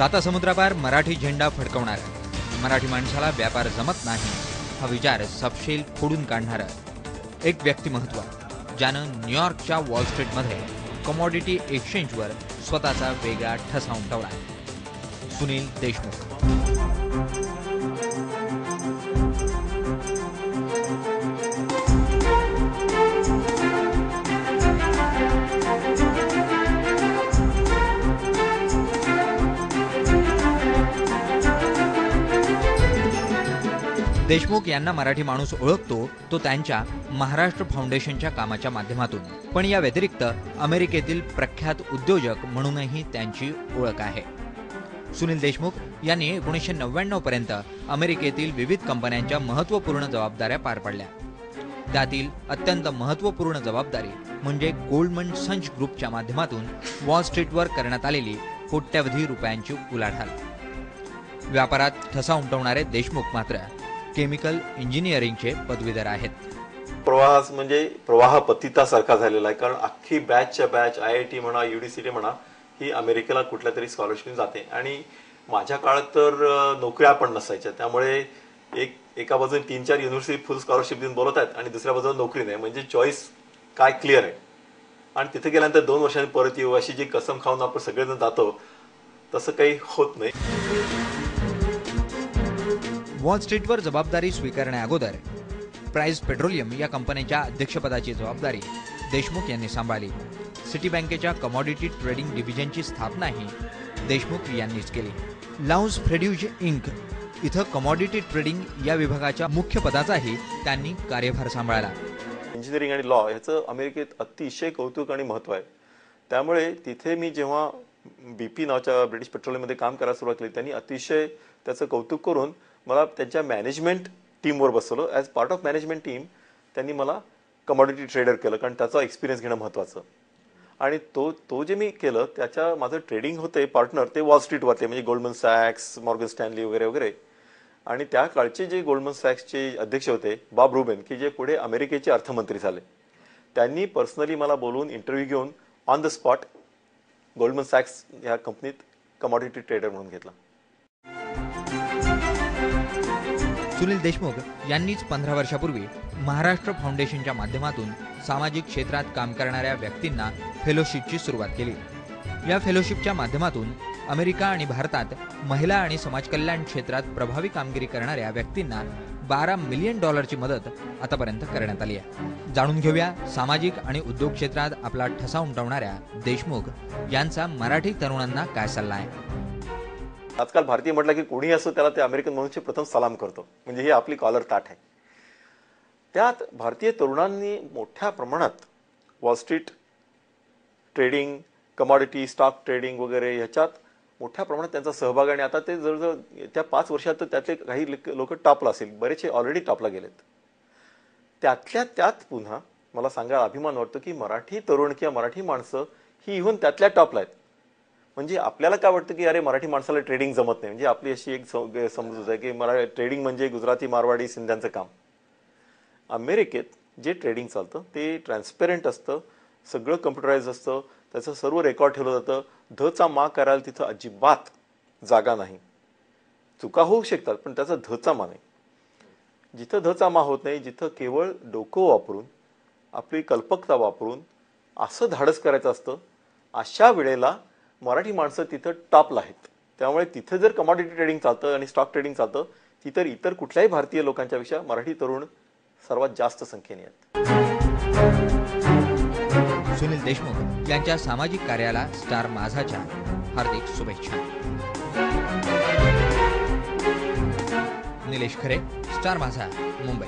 सातासमुद्रापार मराठी झेंडा फडकवणारा, मराठी माणसाला व्यापार जमत नाही हा विचार सपशेल खोडून काढणारा एक व्यक्तिमत्व, ज्यानं न्यूयॉर्कच्या वॉल स्ट्रीटमध्ये कमॉडिटी एक्सचेंजवर स्वतःचा वेगळा ठसा उमटवला, सुनील देशमुख। देशमुख यांना मराठी माणूस ओळखतो तो त्यांच्या महाराष्ट्र फाउंडेशनच्या कामाच्या माध्यमातून, पण या व्यतिरिक्त अमेरिकेतील प्रख्यात उद्योजक म्हणूनही त्यांची ओळख आहे। सुनील देशमुख यांनी 1999 पर्यंत अमेरिकेतील विविध कंपन्यांच्या महत्त्वपूर्ण जबाबदाऱ्या पार पडल्या। त्यातील अत्यंत महत्त्वपूर्ण जबाबदारी म्हणजे गोल्डमन सॅच्स ग्रुपच्या माध्यमातून वॉल स्ट्रीटवर करण्यात आलेली कोट्यवधी रुपयांची उलाढाल। व्यापारात ठसा उमटवणारे देशमुख मात्र केमिकल इंजिनिअरिंगचे पदवीधर आहेत। प्रवाह म्हणजे प्रवाह पतितासारखा झालेला आहे, कारण अख्खी बॅचच्या बॅच IIT म्हणा UDCT म्हणा ही अमेरिकेला कुठल्या तरी स्कॉलरशिप जाते, आणि माझ्या काळात तर नोकऱ्या पण नसायच्या, त्यामुळे एका बाजूने 3-4 युनिव्हर्सिटी फुल स्कॉलरशिप देऊन बोलत आहेत आणि दुसऱ्या बाजूने नोकरी नाही, म्हणजे चॉईस काय क्लिअर आहे। आणि तिथे गेल्यानंतर 2 वर्षांनी परत येऊ अशी जी कसम खाऊन आपण सगळेजण जातो तसं काही होत नाही। वॉल स्ट्रीटवर जबाबदारी स्वीकारण्याअगोदर प्राइस पेट्रोलियम या कंपनीच्या अध्यक्षपदाची जबाबदारी देशमुख यांनी सांभाळली। सिटी बँकेच्या कमॉडिटी ट्रेडिंग डिव्हिजनची स्थापनाही देशमुख यांनीच केली। लाउन्स फ्रेड्यूज इंक इथं कमॉडिटी ट्रेडिंग या विभागाच्या मुख्य पदाचाही त्यांनी कार्यभार सांभाळला। इंजिनिअरिंग आणि लॉ याचं अमेरिकेत अतिशय कौतुक आणि महत्त्व आहे, त्यामुळे तिथे मी जेव्हा BP नावाच्या ब्रिटिश पेट्रोलियममध्ये काम करायला सुरुवात केली, त्यांनी अतिशय त्याचं कौतुक करून मला त्यांच्या मॅनेजमेंट टीमवर बसवलं। As part of management team त्यांनी मला कमॉडिटी ट्रेडर केलं, कारण त्याचा एक्सपिरियन्स घेणं महत्त्वाचं। आणि तो जे मी केलं त्याच्या माझं ट्रेडिंग होते पार्टनर ते वॉल स्ट्रीटवरते, म्हणजे गोल्डमन सॅक्स, मॉर्गन स्टॅनली वगैरे वगैरे। आणि त्या काळचे जे गोल्डमन सॅक्सचे अध्यक्ष होते बॉब रुबेन, की जे पुढे अमेरिकेचे अर्थमंत्री झाले, त्यांनी पर्सनली मला बोलवून इंटरव्ह्यू घेऊन ऑन द स्पॉट गोल्डमन सॅक्स या कंपनीत कमॉडिटी ट्रेडर म्हणून घेतला। सुनील देशमुख यांनीच 15 वर्षापूर्वी महाराष्ट्र फाउंडेशनच्या माध्यमातून सामाजिक क्षेत्रात काम करणाऱ्या व्यक्तींना फेलोशिपची सुरुवात केली। या फेलोशिपच्या माध्यमातून अमेरिका आणि भारतात महिला आणि समाजकल्याण क्षेत्रात प्रभावी कामगिरी करणाऱ्या व्यक्तींना $12 मिलियन ची मदत आतापर्यंत करण्यात आली आहे। जाणून घेऊया सामाजिक आणि उद्योग क्षेत्रात आपला ठसा उमटवणाऱ्या देशमुख यांचा मराठी तरुणांना काय सल्ला आहे। आजकाल भारतीय म्हटलं की कोणी असो त्याला ते अमेरिकन म्हणून प्रथम सलाम करतो, म्हणजे ही आपली कॉलर ताट आहे। त्यात भारतीय तरुणांनी मोठ्या प्रमाणात wall street trading, commodity, stock trading वगैरे ह्याच्यात मोठ्या प्रमाणात त्यांचा सहभाग आहे। आणि आता ते जवळजवळ त्या 5 वर्षात त्यातले काही लोक टॉपला असेल, बरेचसे ऑलरेडी टॉपला गेलेत। त्यातल्या त्यात पुन्हा मला सांगायला अभिमान वाटतो की मराठी तरुण किंवा मराठी माणसं ही इव्हन त्यातल्या टॉपला आहेत। म्हणजे आपल्याला काय वाटतं की अरे मराठी माणसाला ट्रेडिंग जमत नाही, म्हणजे आपली अशी एक समजूत आहे की ट्रेडिंग म्हणजे गुजराती, मारवाडी, सिंध्यांचं काम। अमेरिकेत जे ट्रेडिंग चालतं ते ट्रान्सपेरंट असतं, सगळं कम्प्युटराइज असतं, त्याचं सर्व रेकॉर्ड ठेवलं जातं। धचा मा करायला तिथं अजिबात जागा नाही। चुका होऊ शकतात पण त्याचा धचा मा नाही। जिथं धचा मा होत नाही, जिथं केवळ डोकं वापरून आपली कल्पकता वापरून असं धाडस करायचं असतं, अशा वेळेला मराठी माणसं तिथं टॉपला आहेत। त्यामुळे तिथे जर कमॉडिटी ट्रेडिंग चालतं आणि स्टॉक ट्रेडिंग चालतं, तिथं इतर कुठल्याही भारतीय लोकांच्या पेक्षा मराठी तरुण सर्वात जास्त संख्येने आहेत। सुनील देशमुख यांच्या सामाजिक कार्याला स्टार माझाच्या हार्दिक शुभेच्छा। निलेश खरे, स्टार माझा, मुंबई।